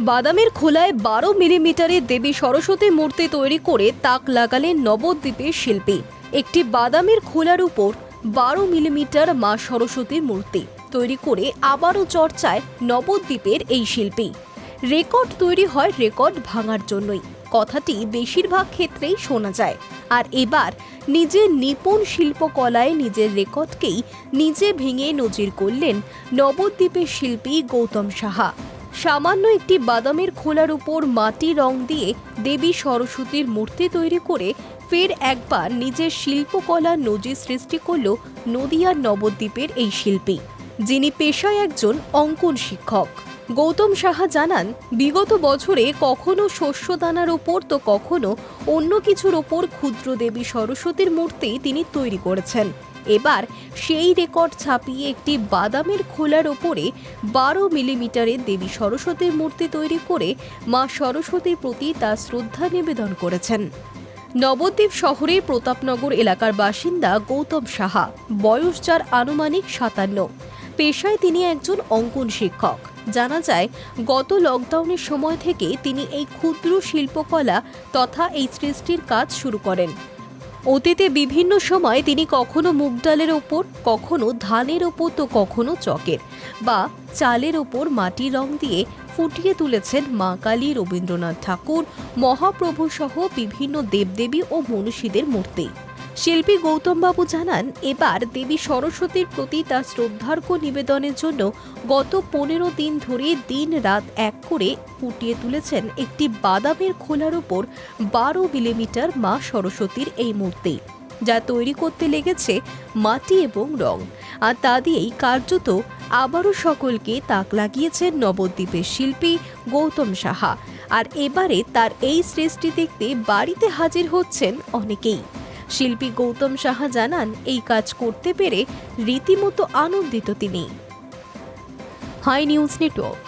বাদামের খোলায় 12 মিলিমিটারের দেবী সরস্বতী মূর্তি তৈরি করে তাক লাগালেন নবদ্বীপের শিল্পী। একটি বাদামের খোলার উপর 12 মিলিমিটার মা সরস্বতীর মূর্তি তৈরি করে আবারও চর্চায় নবদ্বীপের এই শিল্পী। রেকর্ড তৈরি হয় রেকর্ড ভাঙার জন্যই, কথাটি বেশিরভাগ ক্ষেত্রেই শোনা যায়। আর এবার নিজের নিপুণ শিল্পকলায় নিজের রেকর্ডকেই নিজে ভেঙে নজির করলেন নবদ্বীপের শিল্পী গৌতম সাহা। সামান্য একটি বাদামের খোলার উপর মাটি রং দিয়ে দেবী সরস্বতীর মূর্তি তৈরি করে ফের একবার নিজের শিল্পকলার নজির সৃষ্টি করল নদিয়ার নবদ্বীপের এই শিল্পী, যিনি পেশায় একজন অঙ্কন শিক্ষক। গৌতম সাহা জানান, বিগত বছরে কখনো শস্যদানার ওপর তো কখনো অন্য কিছুর ওপর ক্ষুদ্র দেবী সরস্বতীর মূর্তি তিনি তৈরি করেছেন। এবার সেই রেকর্ড ছাপিয়ে একটি বাদামের খোলার ওপরে 12 মিলিমিটারের দেবী সরস্বতীর মূর্তি তৈরি করে মা সরস্বতীর প্রতি তার শ্রদ্ধা নিবেদন করেছেন। নবদ্বীপ শহরের প্রতাপনগর এলাকার বাসিন্দা গৌতম সাহা, বয়স যার আনুমানিক 57। পেশায় তিনি একজন অঙ্কন শিক্ষক। জানা যায়, গত লকডাউনের সময় থেকে তিনি এই ক্ষুদ্র শিল্পকলা তথা এই সৃষ্টির কাজ শুরু করেন। অতীতে বিভিন্ন সময় তিনি কখনো মুগ ডালের ওপর, কখনো ধানের ওপর তো কখনো চকের বা চালের ওপর মাটির রং দিয়ে ফুটিয়ে তুলেছেন মা কালী, রবীন্দ্রনাথ ঠাকুর, মহাপ্রভু সহ বিভিন্ন দেবদেবী ও মনীষীদের মূর্তি। শিল্পী গৌতমবাবু জানান, এবার দেবী সরস্বতীর প্রতি তার শ্রদ্ধার্ঘ নিবেদনের জন্য গত 15 দিন ধরে দিন রাত এক করে ফুটিয়ে তুলেছেন একটি বাদামের খোলার ওপর 12 মিলিমিটার মা সরস্বতীর এই মূর্তি, যা তৈরি করতে লেগেছে মাটি এবং রং। আর তা দিয়েই কার্যত আবারও সকলকে তাক লাগিয়েছেন নবদ্বীপের শিল্পী গৌতম সাহা। আর এবারে তার এই সৃষ্টি দেখতে বাড়িতে হাজির হচ্ছেন অনেকেই। শিল্পী গৌতম সাহা জানান, এই কাজ করতে পেরে রীতিমতো আনন্দিত তিনি। Hi news network.